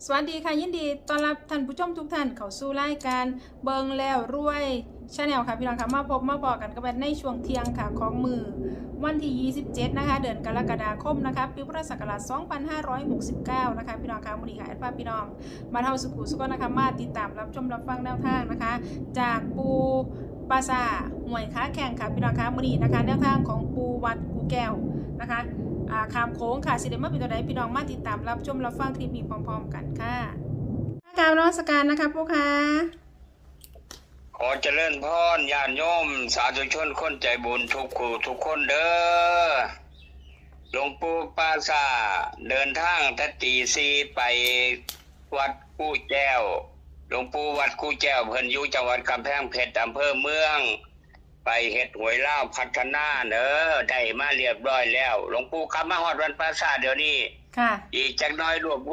สวัสดีค่ะยินดีต้อนรับท่านผู้ชมทุกท่านเข้าสู่รายการเบิงแล้วรวยชาแนลค่ะพี่น้องค่ะมาพบมาบอกกันกับในช่วงเที่ยงค่ะของมือวันที่27นะคะเดือนกรกฎาคมนะคะปีพุทธศักราช2569นะคะพี่น้องค่ะมื้อนี้ค่ะแอดพาพี่น้องมาเท่าสุขุสุขนะคะมาติดตามรับชมรับฟังแนวทางนะคะจากปูปราสาหวยค้าแข่งค่ะพี่น้องค่ะมื้อนี้นะคะแนวทางของปูวัดกูแก้วนะคะขามโค้งค่ะสิเดมาเป็นตัวใดพี่น้องมาติดตามรับชมรับฟังคลิปนี้พร้อมๆกันค่ะกราบนมัสการนะคะพวกค่ะขอเจริญพรญาติโยมสาธุชนคนใจบุญทุกคู่ทุกคนเด้อหลวงปู่ปราสาทเดินทางทัตตีซีไปวัดกู้แก้วหลวงปู่วัดกู้แก้วเพิ่นอยู่จังหวัดกำแพงเพชรอำเภอเมืองไปเฮ็ดหวยลาวพัฒนาเด้อได้มาเรียบร้อยแล้วหลวงปู่กลับมาฮอดวันปราสาทเดี๋ยวนี้ค่ะอีกจักหน้อยรวบร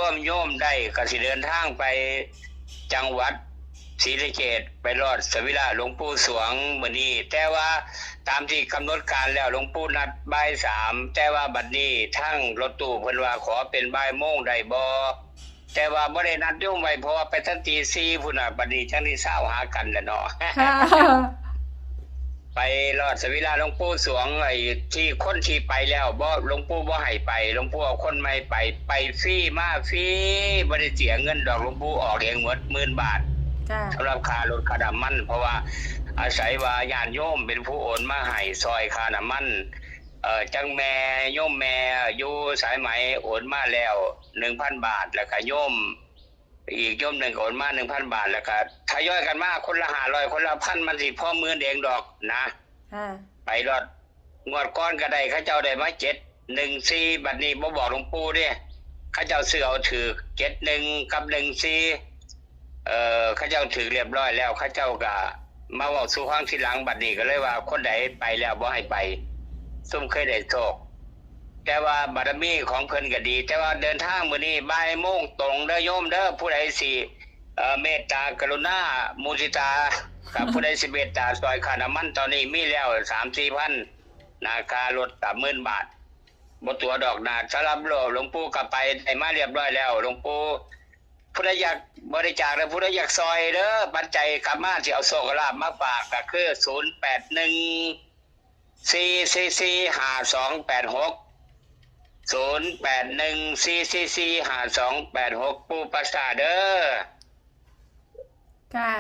วมโยมได้ก็สิเดินทางไปจังหวัดศรีสะเกษไปรอดสวิลาหลวงปู่สวงมื้อนี้แต่ว่าตามที่กำหนดการแล้วหลวงปู่นัดบ่าย3แต่ว่าบัดนี้ทั้งรถตู้เพิ่นว่าขอเป็นบ่ายโมงได้บ่แต่ว่าบ่ได้นัดโยมไว้เพราะว่าไปทันตี4พุ่นน่ะบัดนี้จังได้เช้าหากันแล้วเนาะ ค่ะ ไปรอดสวิลาหลวงปู่สวงไอ้ที่คนที่ไปแล้วบ่หลวงปู่บ่ให้ไปหลวงปู่เอาคนใหม่ไปฟรีมาฟรีบ่ได้เสียเงินดอกหลวงปู่ออกเองหมด10,000 บาทสำหรับค่ารถค่าน้ำมันเพราะว่าอาศัยว่าญาติโยมเป็นผู้โอนมาให้ซอยค่าน้ำมันจังแม่โยมแม่อยู่สายไหมโอนมาแล้ว 1,000 บาทแล้วก็โยมอีกโยมหนึ่งโอนมา 1,000 บาทแล้วก็ทยอยกันมาคนละ500คนละ1,000มันสิพอมื้อเองดอกนะไปรอดงวดก้อนก็ได้เขาเจ้าได้มา714บัดนี้บ่บอกหลวงปู่เด้เขาเจ้าซื้อเอาถือ71กับ14เขาเจ้าถือเรียบร้อยแล้วเขาเจ้าก็มาเว้าสู่ฟังทีหลังบัดนี้ก็เลยว่าคนใดไปแล้วบ่ให้ไปซุ่มเคยได้โชคแต่ว่าบารมีของเพิ่นก็ดีแต่ว่าเดินทางมื้อนี้บ่ายโมงตรงเด้อโยมเด้อผู้ใดสิเมตตากรุณามุทิตากับผู้ใดสิเมตตาซอยค่าน้ำมันตอนนี้มีแล้ว 3-4 พันนาคารถ30,000 บาทบ่ตัวดอกนาสำหรับหลวงปู่ก็ไปได้มาเรียบร้อยแล้วหลวงปู่ผู้ใดอยากบริจาคหรือผู้ใดอยากซอยเด้อปัจจัยกลับมาสิเอาโชคลาภมาฝากก็คือ0814445286 0814445286ปู่ปราสาทเด้อค่ะ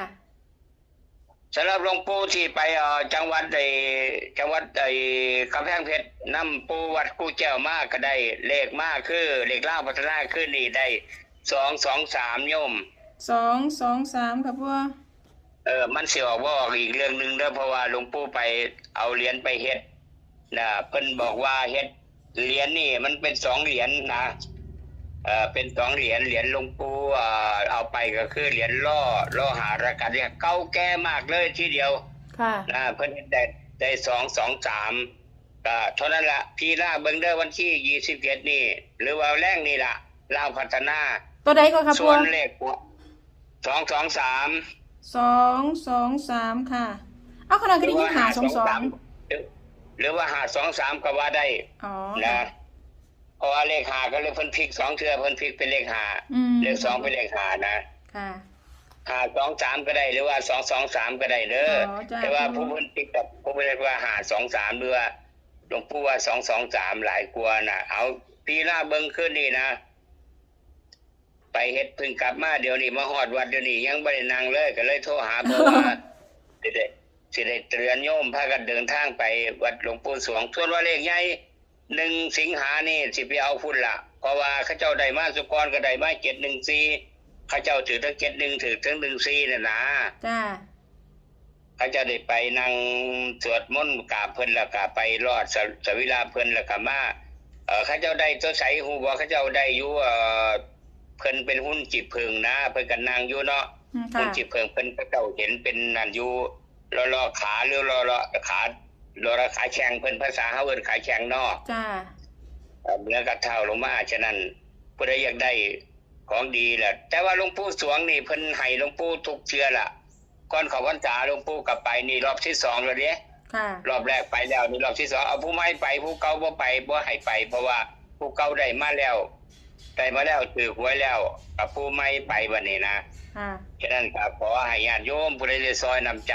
สำหรับหลวงปู่ที่ไปจังหวัดกำแพงเพชรนำปู่วัดกูแก้วมาก็ได้เลขมาคือเลขล่างพัฒนาขึ้นนี่ได้223โยม223ครับพ่อมันสิออกบ่ออกอีกเรื่องนึงเด้อเพราะว่าหลวงปู่ไปเอาเหรียญไปเฮ็ดนะเพิ่นบอกว่าเฮ็ดเหรียญนี่มันเป็น2เหรียญนะเป็น2เหรียญหลวงปู่เอาไปก็คือเหรียญล่อหาระกัดเนี่ยเก่าแก่มากเลยทีเดียวค่ะเพิ่นได้223ก็เท่านั้นล่ะพี่ล่าเบิ่งเด้อวันที่27นี่หรือว่าแรงนี่ล่ะลาวพัฒนาตัวใดก็ครับพ่อส่วนเลข223 223ค่ะเอาขนาดก็ได้ยิน522หรือว่า523ก็ว่าได้นะเพราะว่าเลข5ก็เลยเพิ่นพลิก2เทื่อเพิ่นพลิกเป็นเลข5เลข2เป็นเลข5นะค่ะ523ก็ได้หรือว่า223ก็ได้เด้อแต่ว่าผู้เพิ่นพลิกกับผู้เพิ่นเรียกว่า523หรือว่าหลวงปู่ว่า223หลายกว่าน่ะเอาพี่หน้าเบิ่งขึ้นนี่นะไปเฮ็ดเพิ่งกลับมาเดี๋ยวนี้มาฮอดวัดเดี๋ยวนี้ยังบ่ได้นั่งเลยก็เลยโทรหาเพราะว่าสิได้เตือนโยมพากันเดินทางไปวัดหลวงปู่สวงส่วนว่าเลขใหญ่1สิงหานี่สิไปเอาพุ่นล่ะเพราะว่าเขาเจ้าได้มาสุกรก็ได้มา714เขาเจ้าถือทั้ง71ถือทั้ง14น่ะนะจ้าเขาจะได้ไปนั่งสวดมนต์กราบเพิ่นแล้วก็ไปรอดสวิลาเพิ่นแล้วก็มาเขาเจ้าได้ตัวใสฮู้บ่เขาเจ้าได้อยู่เพิ่นเป็นหุ้นจิบเพิงนะเพิ่นก็นั่งอยู่เนาะหุ้นจิบเพิงเพิ่นก็เจ้าเห็นเป็นนั่นอยู่รอขาหรือรอขาแข็งเพิ่นภาษาเฮาเอิ้นขาแข็งเนาะจ้าเนื้อกระเท่าลงมาฉะนั้นผู้ใดอยากได้ของดีแหละแต่ว่าหลวงปู่สวงนี่เพิ่นให้หลวงปู่ทุกเทื่อล่ะก่อนเข้าพรรษาหลวงปู่กลับไปนี่รอบที่2แล้วเด้รอบแรกไปแล้วนี่รอบที่2เอาผู้ใหม่ไปผู้เก่าบ่ไปบ่ให้ไปเพราะว่าผู้เก่าได้มาแล้ว ได้มาแล้วถือหวยแล้วกับผู้ไม่ไปวันนี้นะ ค่ะ ฉะนั้นก็ขอให้ญาติโยมผู้ใดได้ซอยนำใจ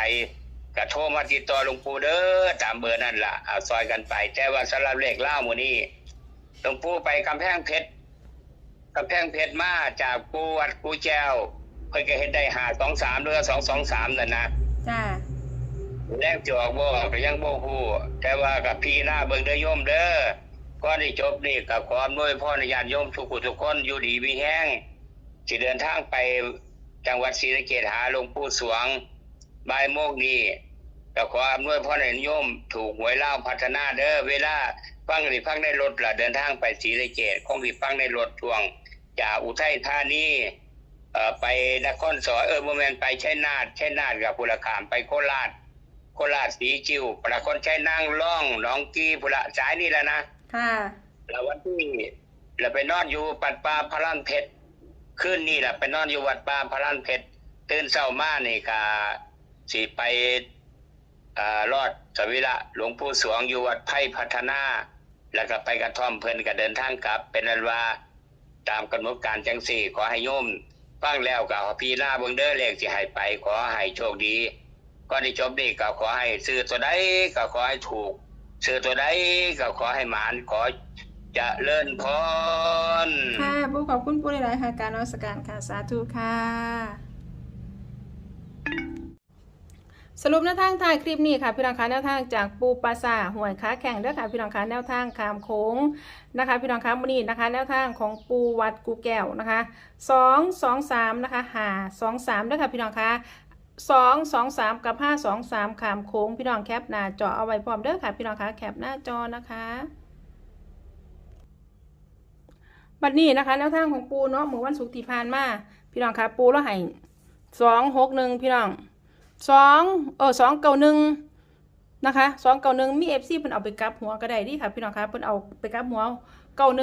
ก็โทรมาติดต่อหลวงปู่เด้อตามเบอร์นั่นล่ะเอาซอยกันไปแต่ว่าสำหรับเลขล่ามื้อนี้หลวงปู่ไปกำแพงเพชรมาจากปูวัดกูแจ้วเพิ่นก็เฮ็ดได้523หรือ223นั่นนะ จ้า แรงจอกบ่ก็ยังบ่ฮู้แต่ว่ากับพี่หน้าเบิ่งเด้อโยมเด้อก่อนที่จบนี่ก็ขออำนวยพรให้ญาติโยมทุกคนอยู่ดีมีแรงสิเดินทางไปจังหวัดศรีสะเกษหาหลวงปู่สวงบ่ายโมงนี้ก็ขออำนวยพรให้โยมถูกหวยลาวพัฒนาเด้อเวลาฟังในรถล่ะเดินทางไปศรีสะเกษคงสิฟังในรถช่วงจากอุทัยธานีไปนครสวรรค์บ่แม่นไปชัยนาทกับพุระขามไปโคราชสีจิวประคนใช้นางล่องหนองกีพุระสายนี่แหละนะ ค่ะ แล้ววันที่เราไปนอนอยู่ปัดป่าพระลานเพชรคืนนี้แหละไปนอนอยู่วัดป่าพระลานเพชรตื่นเช้ามานี่ก็สิไปรอดสวิระหลวงปู่สวงอยู่วัดไผ่พัฒนาแล้วก็ไปกระท่อมเพิ่นก็เดินทางกลับเป็นอันว่าตามกำหนดการจังสี่ขอให้โยมฟังแล้วก็พี่หน้าเบิ่งเด้อเลขสิให้ไปขอให้โชคดีก่อนที่จบนี่ก็ขอให้ซื้อตัวใดก็ขอให้ถูกซื้อตัวใดก็ขอให้หมานขอเจริญพร ค่ะปูขอบคุณปูหลายๆค่ะการนมัสการค่ะสาธุค่ะ สรุปแนวทางท้ายคลิปนี้ค่ะพี่น้องคะแนวทางจากปูปลาซาหวยค้าแข่งเด้อค่ะพี่น้องคะแนวทางขามโค้งนะคะพี่น้องคะมื้อนี้นะคะแนวทางของปูวัดกูแก้วนะคะ223นะคะ523เด้อค่ะพี่น้องคะ223กับ523ขามโค้งพี่น้องแคปหน้าจอเอาไว้พร้อมเด้อค่ะพี่น้องคะแคปหน้าจอนะคะบัดนี้นะคะแนวทางของปูเนาะเมื่อวันศุกร์ที่ผ่านมาพี่น้องคะปูแล้วให้261พี่น้อง291นะคะ291มีFCเพิ่นเอาไปกลับหัวก็ได้ดิค่ะพี่น้องคะเพิ่นเอาไปกลับหัว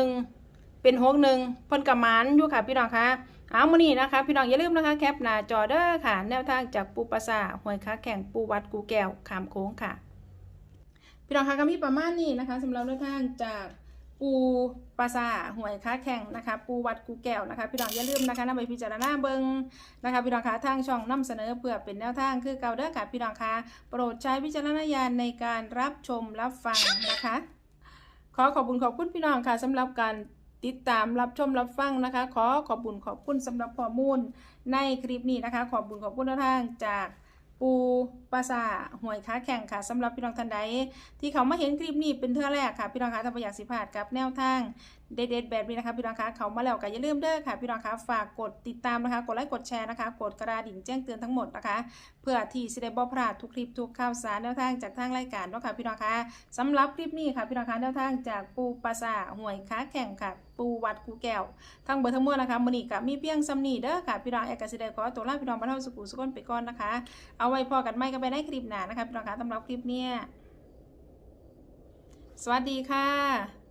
91เป็น61เพิ่นก็หมานอยู่ค่ะพี่น้องคะเอามื้อนี้นะคะพี่น้องอย่าลืมนะคะแคปหน้าจอเด้อค่ะแนวทางจากปูปลาซาหวยค้าแข่งปูวัดกูแก้วขามโค้งค่ะพี่น้องคะก็มีประมาณนี้นะคะสำหรับแนวทางจากปูปลาซาหวยค้าแข่งนะคะปูวัดกูแก้วนะคะพี่น้องอย่าลืมนะคะนำไปพิจารณาเบิ่งนะคะพี่น้องคะทางช่องนำเสนอเพื่อเป็นแนวทางคือเก่าเด้อค่ะพี่น้องคะโปรดใช้วิจารณญาณในการรับชมรับฟังนะคะขอขอบคุณพี่น้องค่ะสำหรับการติดตามรับชมรับฟังนะคะขอบคุณสำหรับข้อมูลในคลิปนี้นะคะขอบคุณแนวทางจากปูปลาซาหวยค้าแข่งค่ะสำหรับพี่น้องท่านใดที่เขามาเห็นคลิปนี้เป็นเทื่อแรกค่ะพี่น้องคะถ้าบ่อยากสิพลาดกับแนวทางเด็ดๆแบบนี้นะคะพี่น้องคะเขามาแล้วก็อย่าลืมเด้อค่ะพี่น้องคะฝากกดติดตามนะคะกดไลค์กดแชร์นะคะกดกระดิ่งแจ้งเตือนทั้งหมดนะคะเพื่อที่จะได้บ่พลาดทุกคลิปทุกข่าวสารแนวทางจากทางรายการเนาะค่ะพี่น้องคะสำหรับคลิปนี้ค่ะพี่น้องคะแนวทางจากปูปลาซาหวยค้าแข่งค่ะปูวัดกูแก้วทั้งเบอร์ทั้งมวลนะคะมื้อนี้ก็มีเพียงซ้ำนี้เด้อค่ะพี่น้องก็สิได้ขอตัวลาพี่น้องบรรเทาสุขสุขไปก่อนนะคะเอาไว้พอกันใหม่ก็ไปในคลิปหน้านะคะพี่น้องคะสำหรับคลิปเนี้ยสวัสดีค่ะ